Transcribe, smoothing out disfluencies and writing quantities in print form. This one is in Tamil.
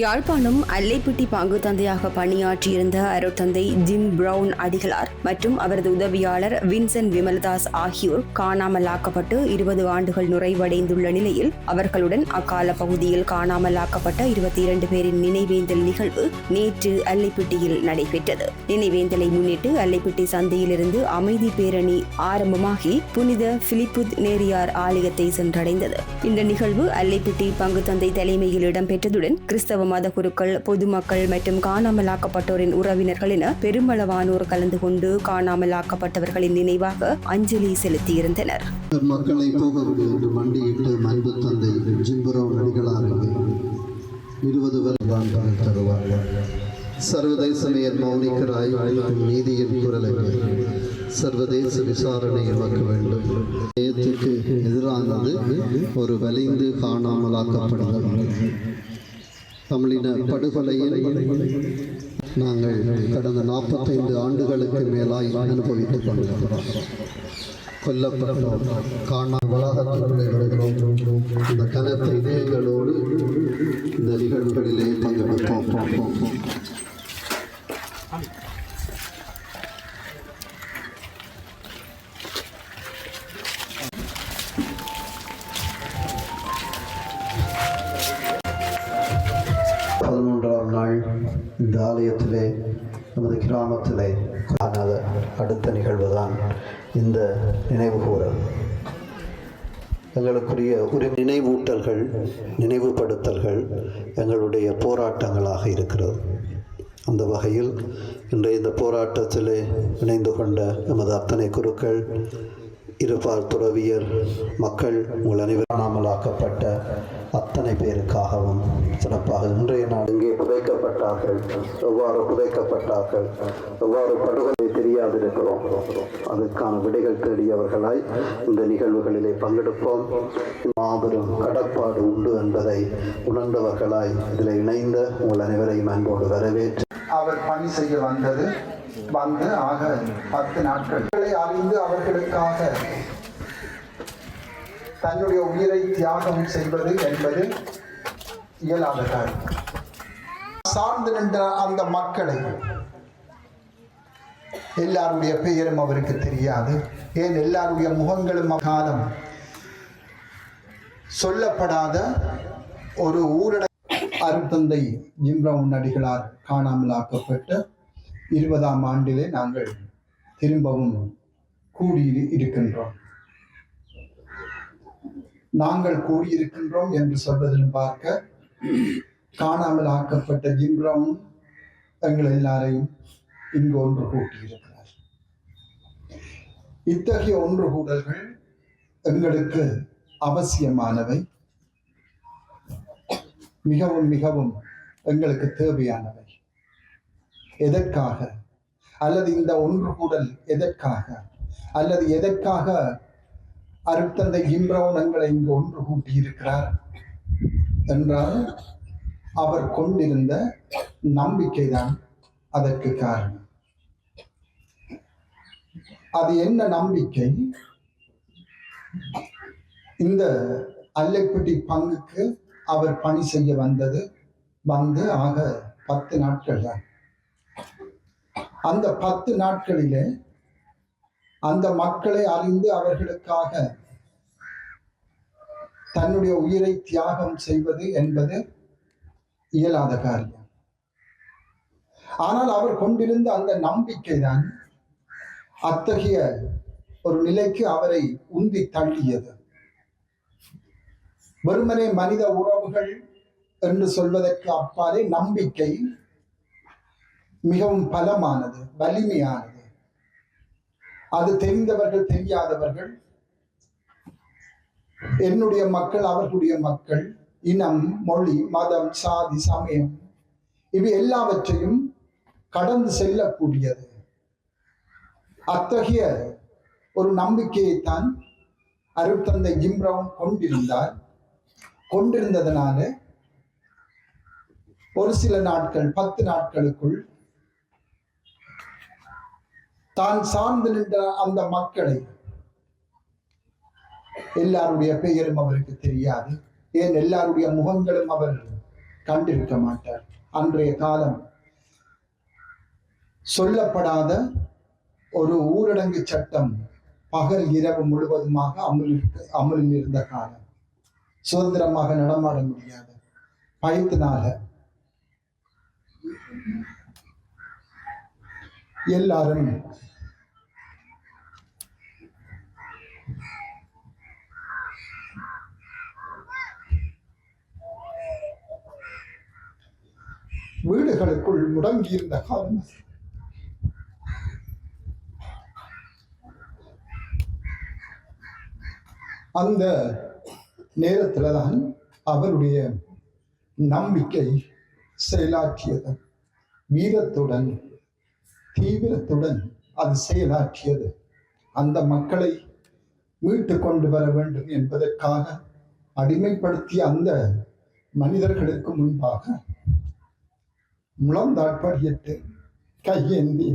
யாழ்ப்பாணம் அல்லைப்பிட்டி பங்கு தந்தையாக பணியாற்றியிருந்த அருட்தந்தை ஜிம் பிரவுன் அடிகளார் மற்றும் அவரது உதவியாளர் வின்சென்ட் விமல்தாஸ் ஆகியோர் காணாமலாக்கப்பட்டு 20 ஆண்டுகள் நிறைவடைந்துள்ள நிலையில் அவர்களுடன் அக்கால பகுதியில் காணாமலாக்கப்பட்ட 22 பேரின் நினைவேந்தல் நிகழ்வு நேற்று அல்லைப்பிட்டியில் நடைபெற்றது. நினைவேந்தலை முன்னிட்டு அல்லைப்பிட்டி சந்தையிலிருந்து அமைதி பேரணி ஆரம்பமாகி புனித பிலிப்புத் நேரியார் ஆலயத்தை சென்றடைந்தது. இந்த நிகழ்வு அல்லைப்பிட்டி பங்கு தந்தை தலைமையில் இடம்பெற்றதுடன் கிறிஸ்தவ மத குருக்கள், பொதுமக்கள் மற்றும் காணாமலாக்கப்பட்டோரின் உறவினர்கள் என பெருமளவானோர் கலந்து கொண்டு காணாமலாக்கப்பட்டவர்களின் நினைவாக அஞ்சலி செலுத்தியிருந்தனர். மக்களை போகவில்லை என்று மண்டியிட்டு அன்பு தந்தை ஜிம் பிரவுன் அடிகளாருக்கு 20 வருடம் தருவார்கள். சர்வதேச மேயர் மௌனிகராய் அளிக்கும் நீதியின் குரலுக்கு சர்வதேச விசாரணை எமக்க வேண்டும். நேயத்துக்கு எதிரானது ஒரு வலிந்து காணாமலாக்கப்படுகிறது. தமிழின படுகொலையில் நாங்கள் கடந்த 45 ஆண்டுகளுக்கு மேலாய் அனுபவித்துக் கொண்டிருக்கிறோம். கொல்லப்பட்டோம், வளாகத்திற்குள்ளே வருகிறோம். இந்த கனத்த இதயங்களோடு இந்த நிகழ்வுகளிலே பங்கெடுப்போம். இந்த ஆலயத்திலே நமது கிராமத்திலே காணாத அடுத்த நிகழ்வு தான் இந்த நினைவுகூரல். எங்களுக்குரிய ஒரு நினைவூட்டல்கள், நினைவுபடுத்தல்கள் எங்களுடைய போராட்டங்களாக இருக்கிறது. அந்த வகையில் இன்றைய இந்த போராட்டத்திலே இணைந்து கொண்ட நமது அத்தனை குருக்கள், இருபால் துறவியர், மக்கள், உங்கள் அனைவரும் காணாமலாக்கப்பட்ட அத்தனை பேருக்காகவும் சிறப்பாக இன்றைய நாள் இங்கே புதைக்கப்பட்டார்கள், எவ்வாறு புதைக்கப்பட்டார்கள், எவ்வாறு படுகொலை தெரியாதிருக்கிறோம், அதற்கான விடைகள் தேடியவர்களாய் இந்த நிகழ்வுகளிலே பங்கெடுப்போம். மாபெரும் கடப்பாடு உண்டு என்பதை உணர்ந்தவர்களாய் இதில் இணைந்த உங்கள் அனைவரையும் அன்போடு வரவேற்று அவர் பணி செய்ய வந்து ஆக 10 நாட்களை அறிந்து அவர்களுக்காக தன்னுடைய உயிரை தியாகம் செய்வது என்பது இயலாத காரியம். சார்ந்து நின்ற அந்த மக்களை எல்லாருடைய பெயரும் அவருக்கு தெரியாது. ஏன் எல்லாருடைய முகங்களும் காலம் சொல்லப்படாத ஒரு ஊரட அருட்தந்தை ஜிம் பிரவுன் அடிகளார் காணாமலாக்கப்பட்ட 20ஆம் ஆண்டிலே நாங்கள் திரும்பவும் கூடி இருக்கின்றோம். நாங்கள் கூடியிருக்கின்றோம் என்று சொல்வதிலும் பார்க்க காணாமல் ஆக்கப்பட்ட ஜிம் பிரவுன் எங்கள் எல்லாரையும் இங்கு ஒன்று கூட்டியிருக்கிறார். இத்தகைய ஒன்று கூடல்கள் எங்களுக்கு அவசியமானவை, மிகவும் மிகவும் எங்களுக்கு தேவையானவை. எதற்காக அல்லது இந்த ஒன்று கூடல் எதற்காக அல்லது எதற்காக அருட்தந்தை ஜிம் பிரவுன் எங்களை இங்கு ஒன்று கூட்டியிருக்கிறார் என்றால் அவர் கொண்டிருந்த நம்பிக்கைதான் அதற்கு காரணம். அது என்ன நம்பிக்கை? இந்த அல்லைப்பிட்டி பங்குக்கு அவர் பணி செய்ய வந்து ஆக 10 நாட்கள் தான். அந்த 10 நாட்களிலே அந்த மக்களை அறிந்து அவர்களுக்காக தன்னுடைய உயிரை தியாகம் செய்வது என்பது இயலாத காரியம். ஆனால் அவர் கொண்டிருந்த அந்த நம்பிக்கை தான் அத்தகைய ஒரு நிலைக்கு அவரை உந்தி தள்ளியது. வெறுமனே மனித உறவுகள் என்று சொல்வதற்கு அப்பாலே நம்பிக்கை மிகவும் பலமானது, வலிமையானது. அது தெரிந்தவர்கள், தெரியாதவர்கள், என்னுடைய மக்கள், அவர்களுடைய மக்கள், இனம், மொழி, மதம், சாதி, சமயம், இவை எல்லாவற்றையும் கடந்து செல்லக்கூடியது. அத்தகைய ஒரு நம்பிக்கையைத்தான் அருட்தந்தை ஜிம் பிரவுன் கொண்டிருந்ததனால ஒரு சில நாட்கள், 10 நாட்களுக்குள் தான் சார்ந்து நின்ற அந்த மக்களை, எல்லாருடைய பெயரும் அவருக்கு தெரியாது, ஏன் எல்லாருடைய முகங்களும் அவர் கண்டிருக்க மாட்டார். அன்றைய காலம் சொல்லப்படாத ஒரு ஊரடங்கு சட்டம் பகல் இரவு முழுவதுமாக அமலில் இருந்த காலம். சுதந்திரமாக நடமாட முடியாத பயத்தினால எல்லாரும் வீடுகளுக்குள் முடங்கியிருந்த காலம். அந்த நேரத்தில் தான் அவருடைய நம்பிக்கை செயலாற்றியது. வீரத்துடன் தீவிரத்துடன் அது செயலாற்றியது. அந்த மக்களை மீட்டு கொண்டு வர வேண்டும் என்பதற்காக அடிமைப்படுத்திய அந்த மனிதர்களுக்கு முன்பாக முழந்தாட்படியிட்டு கையேந்தி